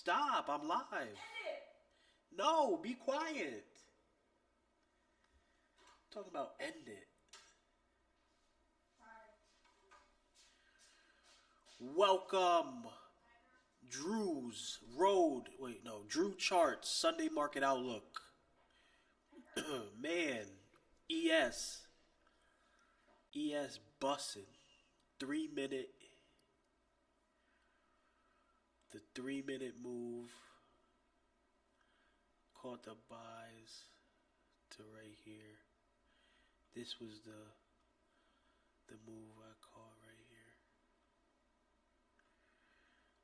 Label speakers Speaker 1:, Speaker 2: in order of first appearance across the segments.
Speaker 1: Stop, I'm live. No, be quiet. I'm talking about end it. Welcome, DrewCharts Sunday Market Outlook. Man, ES, ES bussin'. 3 minute, the 3 minute move caught the buys to right here. This was the move I caught right here.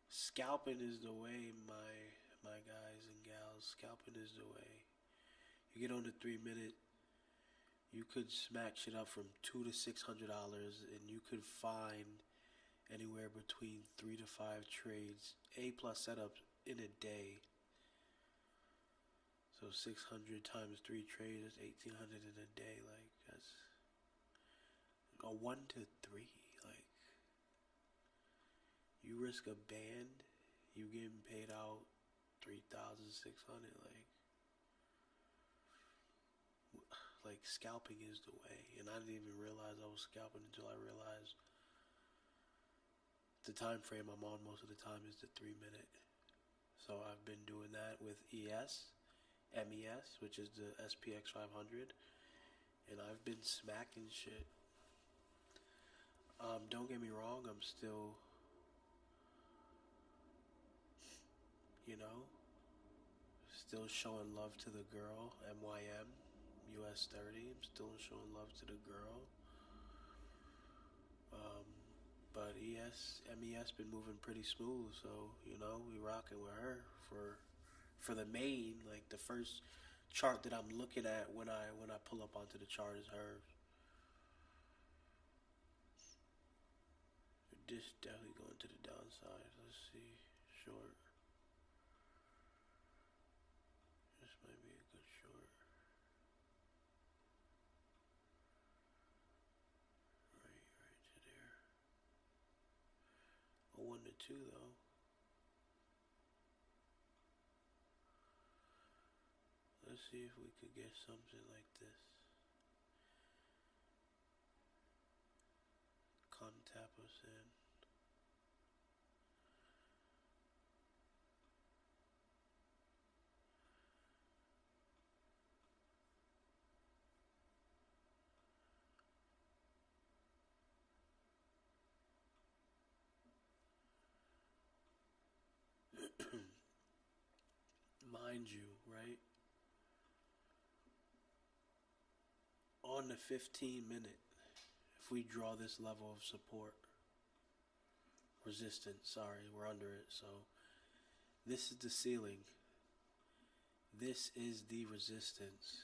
Speaker 1: Scalping is the way, my guys and gals. Scalping is the way. You get on the 3 minute, you could smack shit up from $200 to $600, and you could find anywhere between 3 to 5 trades, A+ setups in a day. So 600 times 3 trades, that's 1,800 in a day. Like, that's a 1 to 3. Like, you risk a band, you getting paid out 3,600. Like scalping is the way. And I didn't even realize I was scalping until I realized the time frame I'm on most of the time is the 3 minute. So I've been doing that with MES, which is the SPX 500, and I've been smacking shit. Don't get me wrong, I'm still, still showing love to the girl, MYM, US 30. I'm still showing love to the girl. But MES been moving pretty smooth, so we rocking with her for the main. Like, the first chart that I'm looking at when I pull up onto the chart is hers. This definitely going to the downside. Let's see, short. This might be a good short. Right to there. A 1 to 2 though. Let's see if we could get something like this. Come tap us in. Mind you, right? On the 15 minute, if we draw this level of support, resistance, sorry, we're under it, so this is the ceiling. This is the resistance.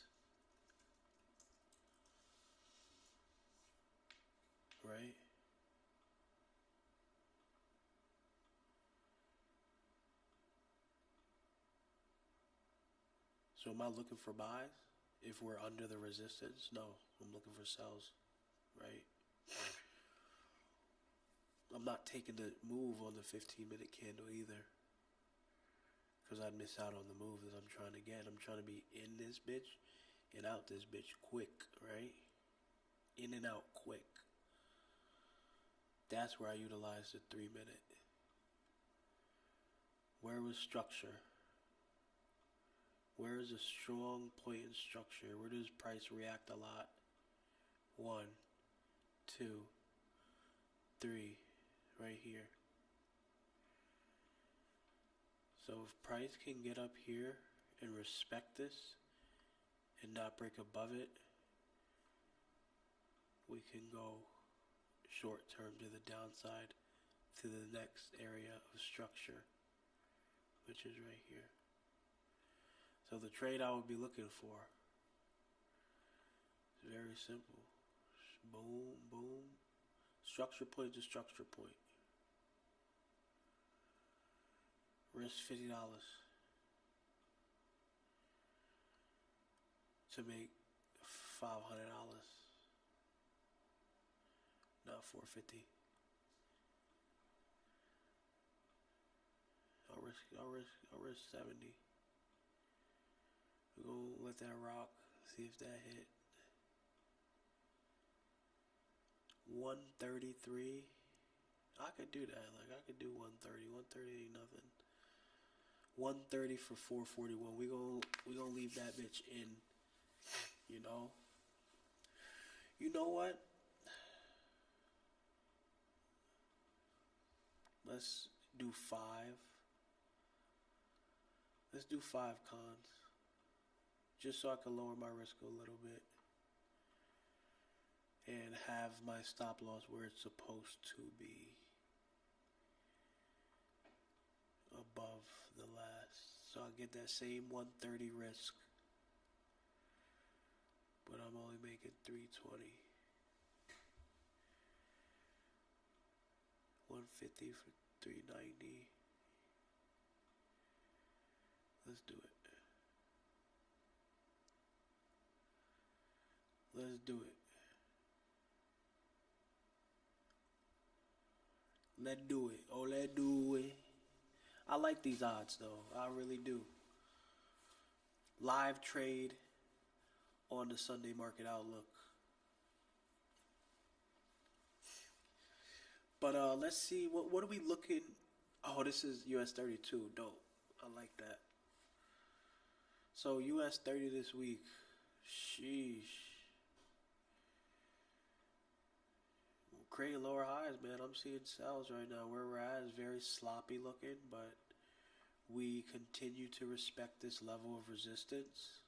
Speaker 1: Right? So am I looking for buys if we're under the resistance? No, I'm looking for sells, right? I'm not taking the move on the 15-minute candle either, because I'd miss out on the move that I'm trying to get. I'm trying to be in this bitch and out this bitch quick, right? In and out quick. That's where I utilize the 3 minute. Where was structure? Where is a strong point in structure? Where does price react a lot? 1, 2, 3, right here. So if price can get up here and respect this and not break above it, we can go short term to the downside to the next area of structure, which is right here. So the trade I would be looking for is very simple. Boom, boom. Structure point to structure point. Risk $50 to make $500. Not $450. I'll risk I'll risk 70. We're gonna let that rock. See if that hit. 133. I could do that. Like I could do 130. 130 ain't nothing. 130 for 441. We gonna leave that bitch in. You know. You know what? Let's do 5. Let's do 5 cons. Just so I can lower my risk a little bit. And have my stop loss where it's supposed to be. Above the last. So I get that same 130 risk. But I'm only making 320. 150 for 390. Let's do it. Let's do it. Let's do it. Oh, let's do it. I like these odds though. I really do. Live trade on the Sunday Market Outlook. But let's see. What are we looking? Oh, this is US 32. Dope. I like that. So US 30 this week. Sheesh. Creating lower highs, man. I'm seeing sells right now. Where we're at is very sloppy looking, but we continue to respect this level of resistance.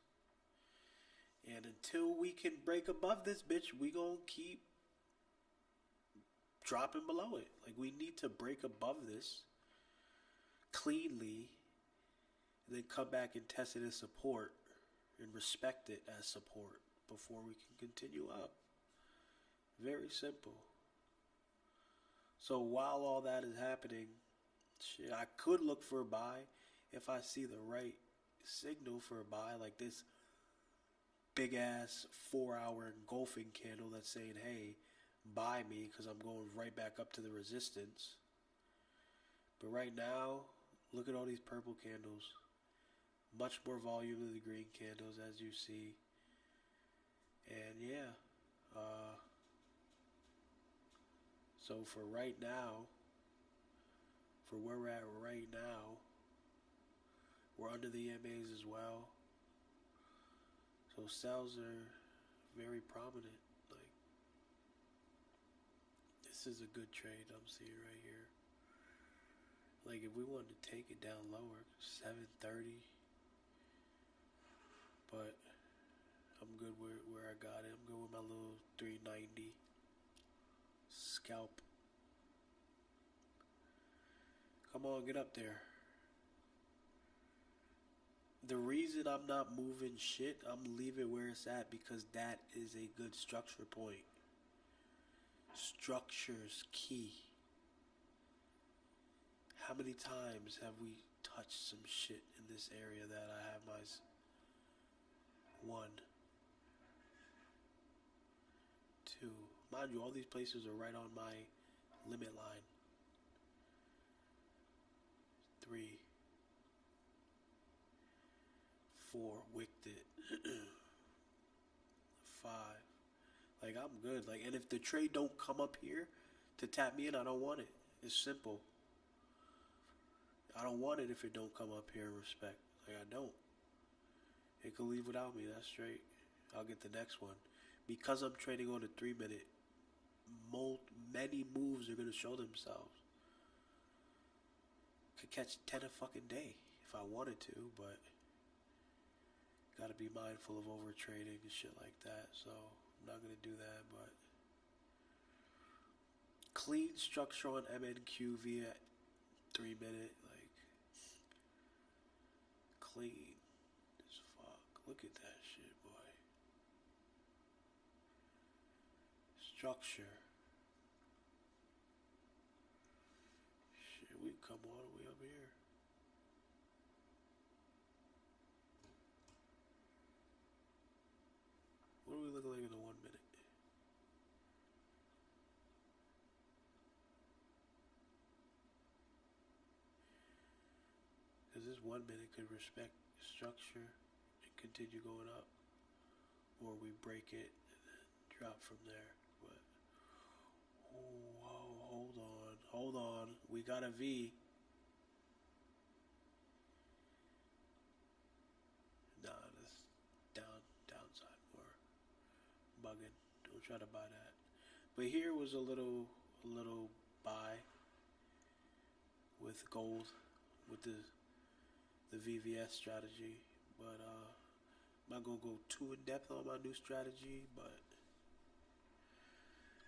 Speaker 1: And until we can break above this bitch, we gonna keep dropping below it. Like, we need to break above this cleanly, and then come back and test it as support and respect it as support before we can continue up. Very simple. So while all that is happening, shit, I could look for a buy if I see the right signal for a buy, like this big ass 4-hour engulfing candle that's saying, hey, buy me because I'm going right back up to the resistance. But right now, look at all these purple candles. Much more volume than the green candles, as you see. And yeah, so for right now, for where we're at right now, we're under the MAs as well. So sells are very prominent. Like, this is a good trade I'm seeing right here. Like, if we wanted to take it down lower, 730. But I'm good where I got it. I'm good with my little 390 scalp. Come on, get up there. The reason I'm not moving shit, I'm leaving where it's at because that is a good structure point. Structure's key. How many times have we touched some shit in this area that I have my 1, 2. Mind you, all these places are right on my limit line. 3, 4, wicked it. 5. Like, I'm good. Like, and if the trade don't come up here to tap me in, I don't want it. It's simple. I don't want it if it don't come up here in respect. Like, I don't. It can leave without me. That's straight. I'll get the next one. Because I'm trading on a 3-minute, many moves are going to show themselves. Could catch 10 a fucking day if I wanted to, but gotta be mindful of over trading and shit like that. So I'm not gonna do that. But clean structure on MNQ via 3-minute, like clean as fuck. Look at that shit, boy. Structure. We come all the way up here. What are we looking like in the 1 minute? this 1 minute could respect structure and continue going up, or we break it and then drop from there. But whoa, hold on, we got a V. Nah, that's downside more bugging. Don't try to buy that. But here was a little buy with gold with the VVS strategy. But I'm not gonna go too in depth on my new strategy. But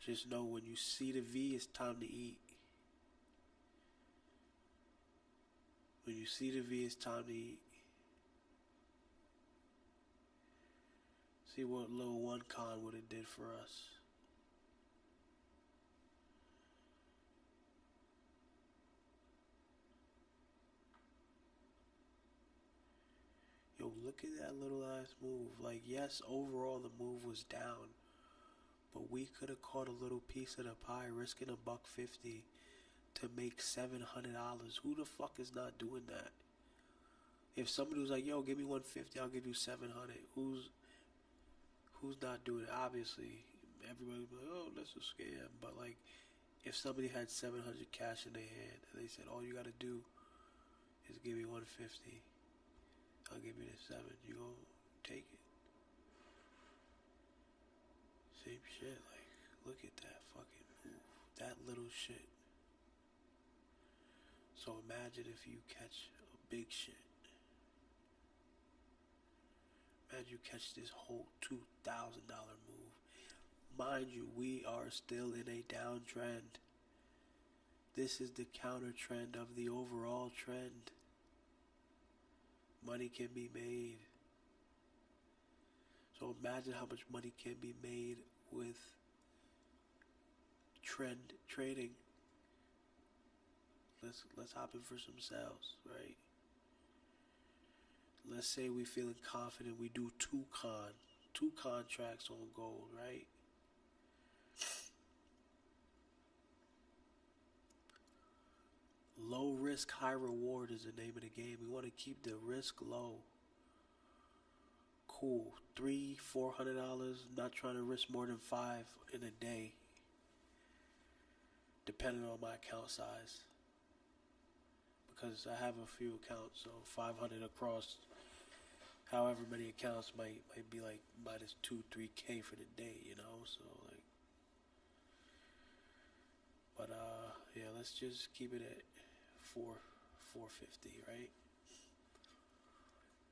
Speaker 1: just know when you see the V, it's time to eat. When you see the V, it's time to eat. See what little one con would it did for us. Yo, look at that little ass move. Like, yes, overall the move was down, but we could have caught a little piece of the pie, risking $1.50 to make $700. Who the fuck is not doing that? If somebody was like, "Yo, give me $150, I'll give you $700," who's not doing it? Obviously, everybody would be like, "Oh, that's a scam." But like, if somebody had $700 cash in their hand and they said, "All you gotta do is give me $150, I'll give you the $7," you gonna take it? Same shit. Like, look at that fucking move. That little shit. So imagine if you catch a big shit. Imagine you catch this whole $2,000 move. Mind you, we are still in a downtrend. This is the counter trend of the overall trend. Money can be made. So imagine how much money can be made with trend trading. Let's hop in for some sales, right? Let's say we feeling confident. We do two contracts on gold, right? Low risk, high reward is the name of the game. We want to keep the risk low. Cool. $300-$400. Not trying to risk more than $5 in a day, depending on my account size. Because I have a few accounts, so 500 across. However many accounts might be like minus 2-3K for the day, you know. So like, but yeah, let's just keep it at 450, right?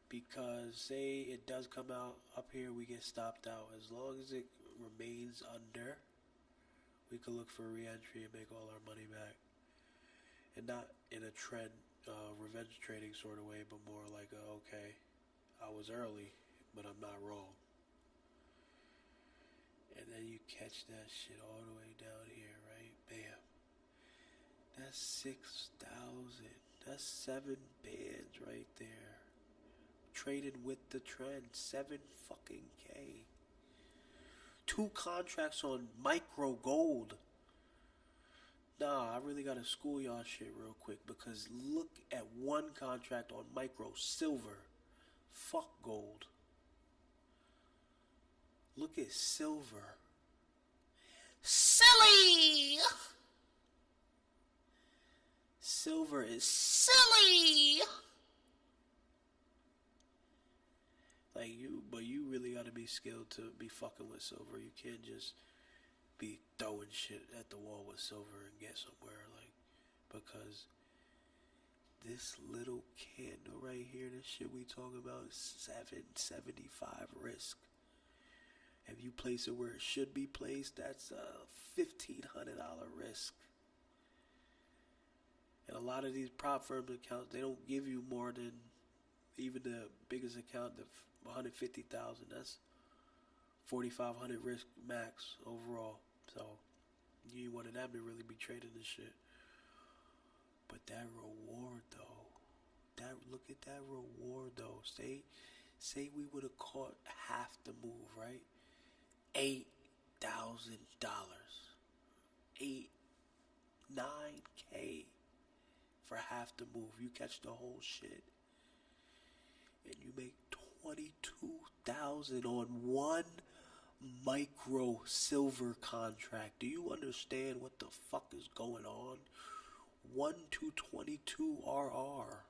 Speaker 1: Because say it does come out up here, we get stopped out. As long as it remains under, we can look for re-entry and make all our money back. And not in a trend, revenge trading sort of way, but more like okay, I was early, but I'm not wrong. And then you catch that shit all the way down here, right? Bam. That's 6,000. That's 7 bands right there. Traded with the trend, 7 fucking K. 2 contracts on micro gold. Nah, I really gotta school y'all shit real quick, because look at 1 contract on micro silver. Fuck gold. Look at silver. Silly! Silver is silly! Like but you really gotta be skilled to be fucking with silver. You can't just be throwing shit at the wall with silver and get somewhere, like, because this little candle right here, this shit we talking about, is 775 risk. If you place it where it should be placed, that's a $1,500 risk. And a lot of these prop firms accounts, they don't give you more than, even the biggest account, the 150,000. That's 4,500 risk max overall. So you wanted them to really be trading this shit. But that reward though, look at that reward though. Say we would have caught half the move, right? $8,000, 9K for half the move. You catch the whole shit. and you make 22,000 on one micro silver contract. Do you understand what the fuck is going on? 1 to 22 RR.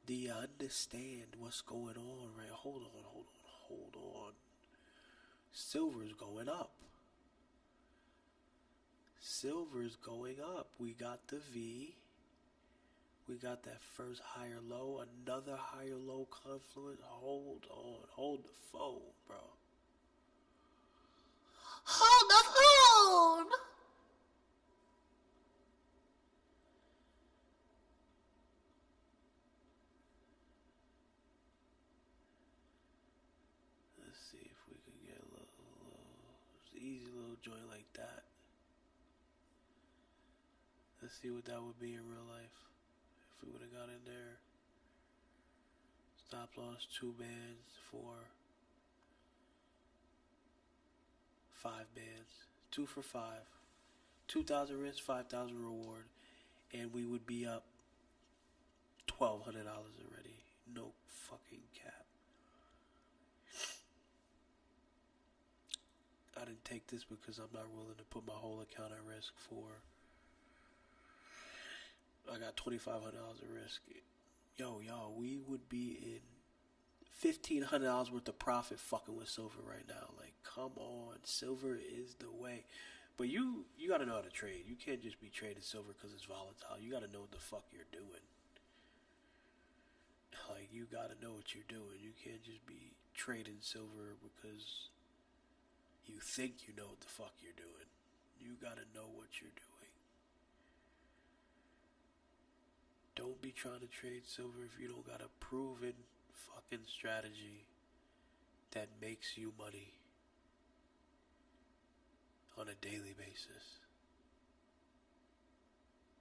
Speaker 1: Do you understand what's going on? Right? Hold on. Silver's going up. Silver's going up. We got the V. We got that first higher low, another higher low confluence. Hold on. Hold the phone, bro.
Speaker 2: Hold the phone!
Speaker 1: Let's see if we can get a little easy little joint like that. Let's see what that would be in real life. If we would have got in there. Stop loss 2 bands, 4, 5 bands. 2 for 5. 2,000 risk, 5,000 reward. And we would be up $1,200 already. No fucking cap. I didn't take this because I'm not willing to put my whole account at risk for. I got $2,500 at risk. Yo, y'all, we would be in $1,500 worth of profit fucking with silver right now. Like, come on, silver is the way. But you gotta know how to trade. You can't just be trading silver because it's volatile. You gotta know what the fuck you're doing. Like, you gotta know what you're doing. You can't just be trading silver because you think you know what the fuck you're doing. You gotta know what you're doing. Don't be trying to trade silver if you don't got a proven fucking strategy that makes you money on a daily basis.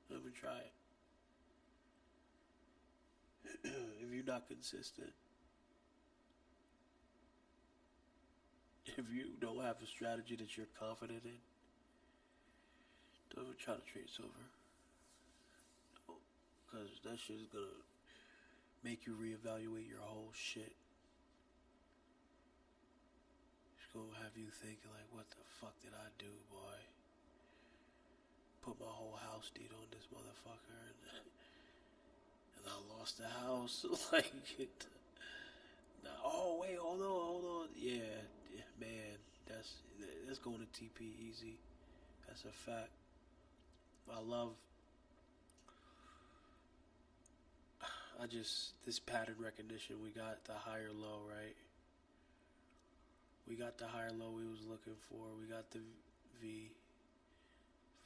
Speaker 1: Don't even try it. If you're not consistent, if you don't have a strategy that you're confident in, don't even try to trade silver. Because that shit is gonna make you reevaluate your whole shit. It's gonna have you thinking like, what the fuck did I do, boy? Put my whole house deed on this motherfucker and I lost the house. Like, oh wait, hold on. Yeah, man, that's going to TP easy. That's a fact. This pattern recognition, we got the higher low, right? We got the higher low we was looking for. We got the V,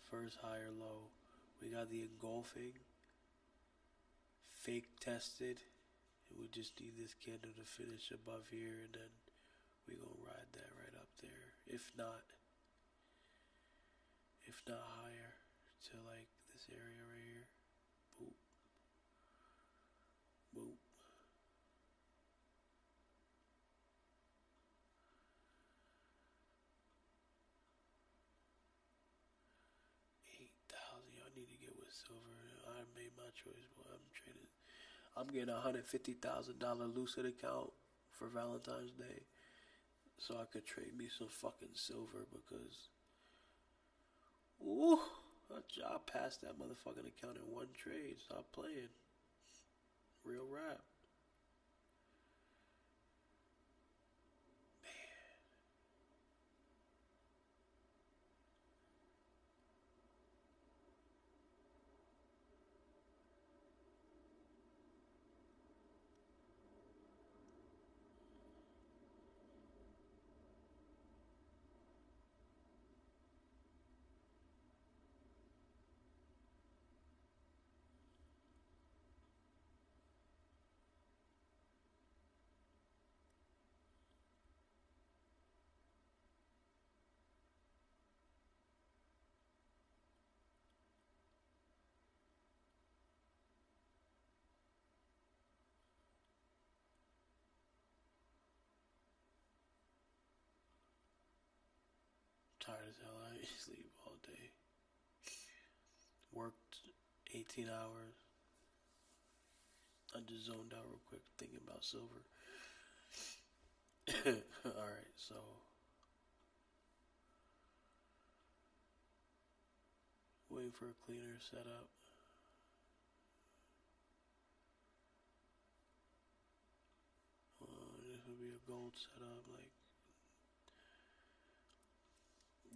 Speaker 1: first higher low. We got the engulfing, fake tested. And we just need this candle to finish above here, and then we gonna ride that right up there. If not higher to like this area right here. Boop. Boop. Y'all need to get with silver. I made my choice, boy. I'm getting $150,000 Lucid account for Valentine's Day, so I could trade me some fucking silver because, ooh, I passed that motherfucking account in one trade. Stop playing. Real rap. Tired as hell. I ain't sleep all day. Worked 18 hours. I just zoned out real quick thinking about silver. Alright, so waiting for a cleaner setup. This would be a gold setup. Like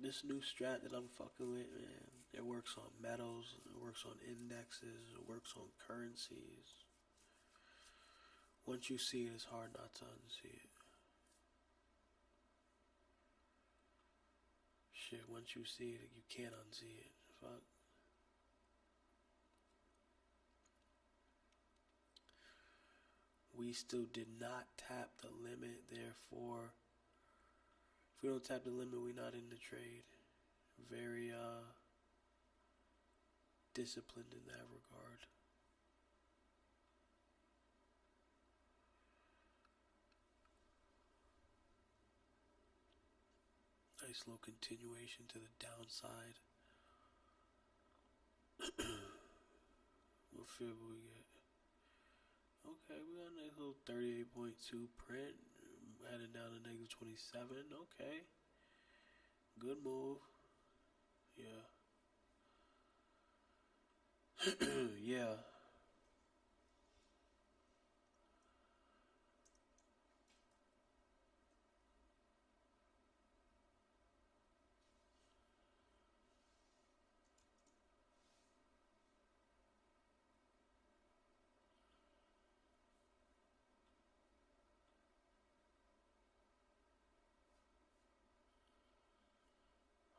Speaker 1: this new strat that I'm fucking with, man. It works on metals. It works on indexes. It works on currencies. Once you see it, it's hard not to unsee it. Shit, once you see it, you can't unsee it. Fuck. We still did not tap the limit, therefore, if we don't tap the limit, we're not in the trade. Very disciplined in that regard. Nice little continuation to the downside. What fib we get? Okay, we got a nice little 38.2 print. Heading down to negative 27. Okay. Good move. Yeah. Yeah.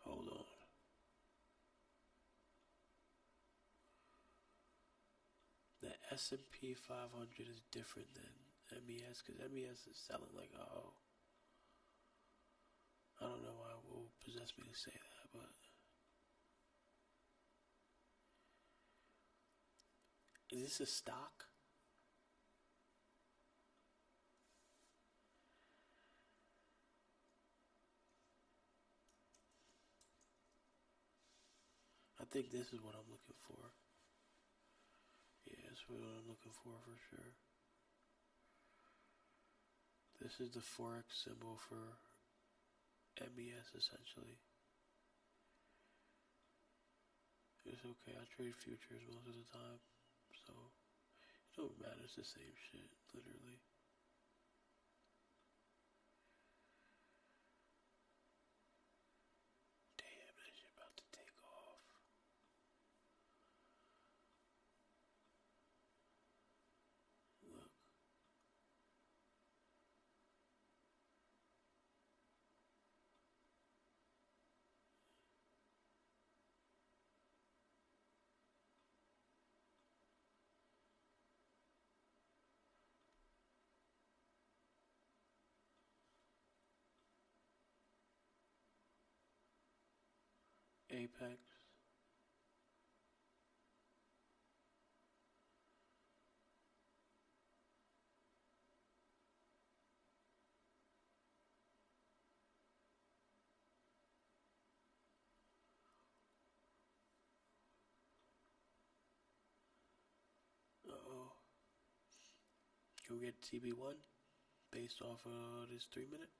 Speaker 1: Hold on. The S&P 500 is different than MES because MES is selling like oh. I don't know why it will possess me to say that, but is this a stock? I think this is what I'm looking for. Yeah, that's what I'm looking for sure. This is the Forex symbol for MES essentially. It's okay, I trade futures most of the time, so it don't matter, it's the same shit, literally. Damn, that shit about to take off. Look. Apex. Uh-oh. Can we get TB1 based off of this 3 minute?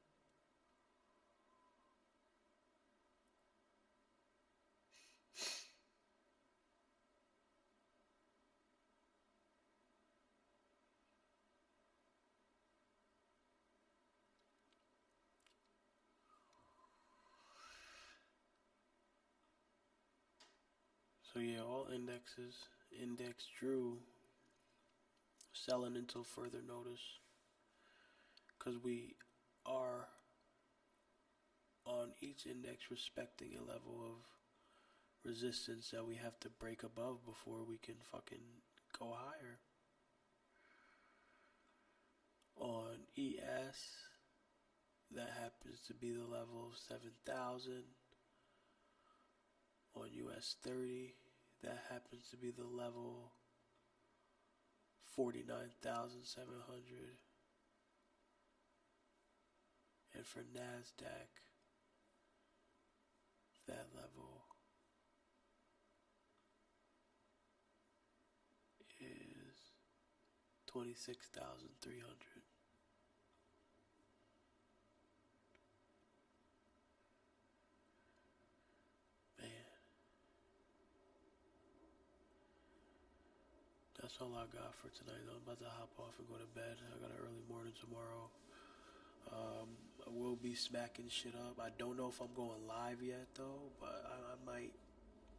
Speaker 1: So yeah, all indexes. Index Drew selling until further notice. Because we are on each index respecting a level of resistance that we have to break above before we can fucking go higher. On ES, that happens to be the level of 7,000. On US 30, that happens to be the level 49,700. And for NASDAQ, that level is 26,300. Man, that's all I got for tonight. I'm about to hop off and go to bed. I got an early morning tomorrow. I will be smacking shit up. I don't know if I'm going live yet though, but I might.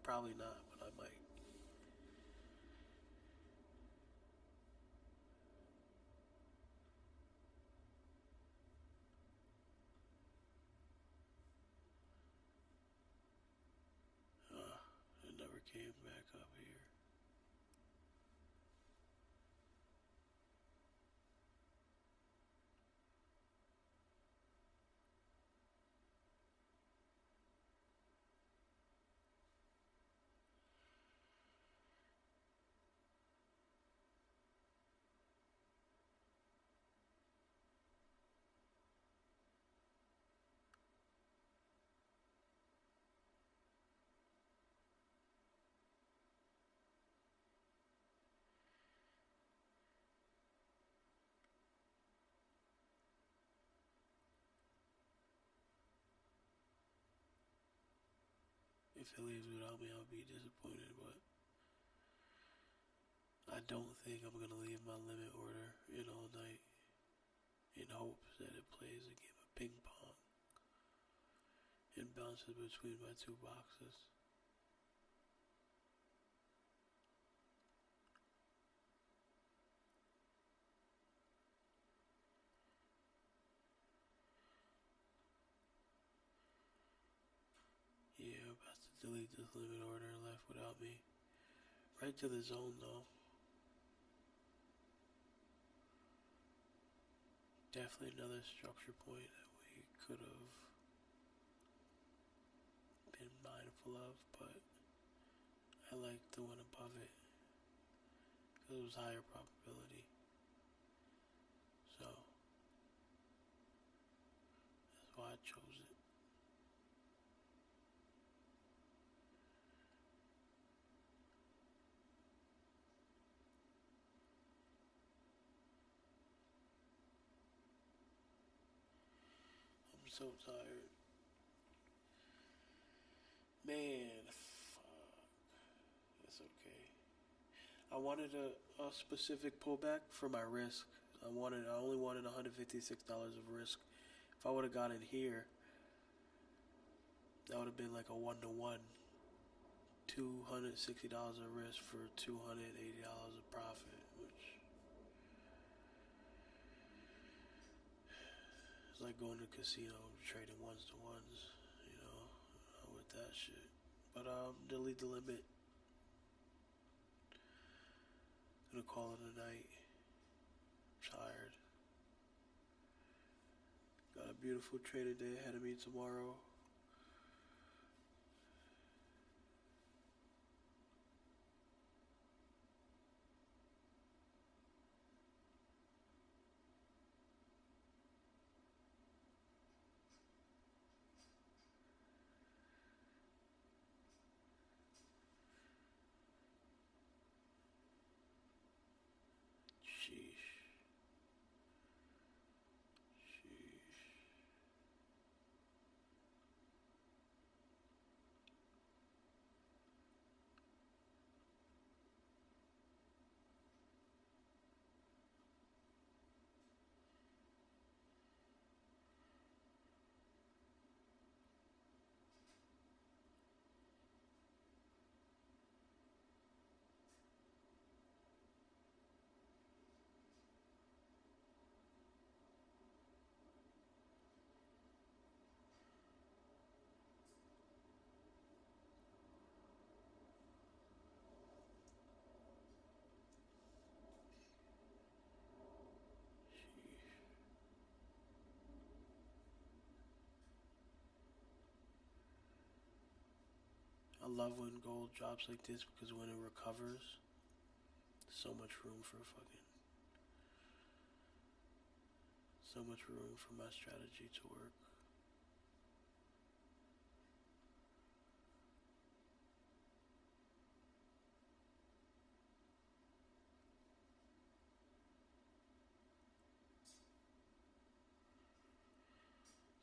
Speaker 1: Probably not, but I might. It never came back up here. If it leaves without me, I'll be disappointed, but I don't think I'm gonna leave my limit order in all night in hopes that it plays a game of ping pong and bounces between my two boxes. Yeah, I'm about to delete this limit order left without me. Right to the zone though. Definitely another structure point that we could have been mindful of, but I like the one above it because it was higher probability. So that's why I chose it. I'm so tired. Man, fuck. That's okay. I wanted a specific pullback for my risk. I only wanted $156 of risk. If I would have gotten here, that would have been like a 1-to-1. $260 of risk for $280 of profit, which is like going to a casino trading ones to ones, you know, with that shit. But delete the limit. Gonna call it a night. Tired. Got a beautiful trading day ahead of me tomorrow. Sheesh. Sheesh. I love when gold drops like this because when it recovers, so much room for so much room for my strategy to work.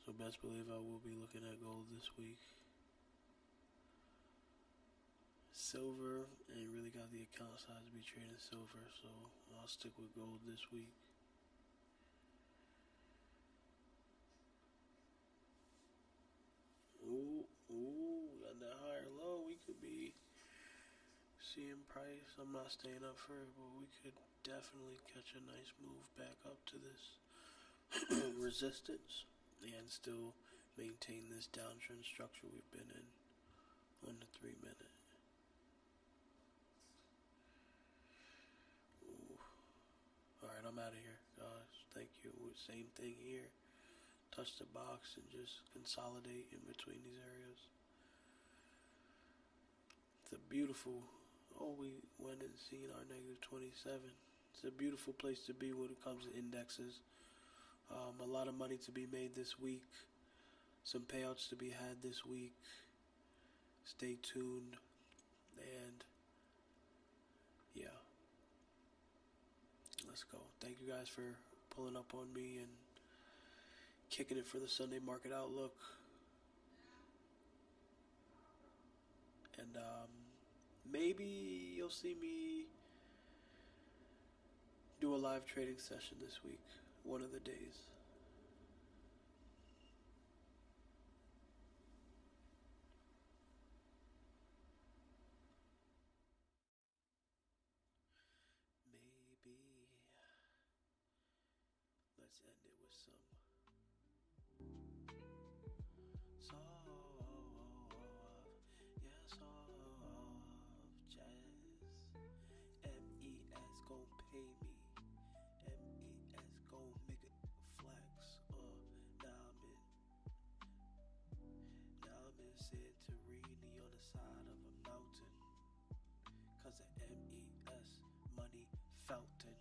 Speaker 1: So best believe I will be looking at gold this week. Silver, ain't really got the account size to be trading silver, so I'll stick with gold this week. Ooh, got that higher low. We could be seeing price. I'm not staying up for it, but we could definitely catch a nice move back up to this resistance and still maintain this downtrend structure we've been in on the 3 minute. Alright, I'm out of here, guys. Thank you. Same thing here. Touch the box and just consolidate in between these areas. It's a beautiful. Oh, we went and seen our negative 27. It's a beautiful place to be when it comes to indexes. A lot of money to be made this week. Some payouts to be had this week. Stay tuned. And yeah, let's go. Thank you guys for pulling up on me and kicking it for the Sunday market outlook. And maybe you'll see me do a live trading session this week, one of the days. Maybe. Let's end it with some MES gon' pay me. MES gon' make it flex. Now I'm in Santorini on the side of a mountain. Cause of MES money fountain.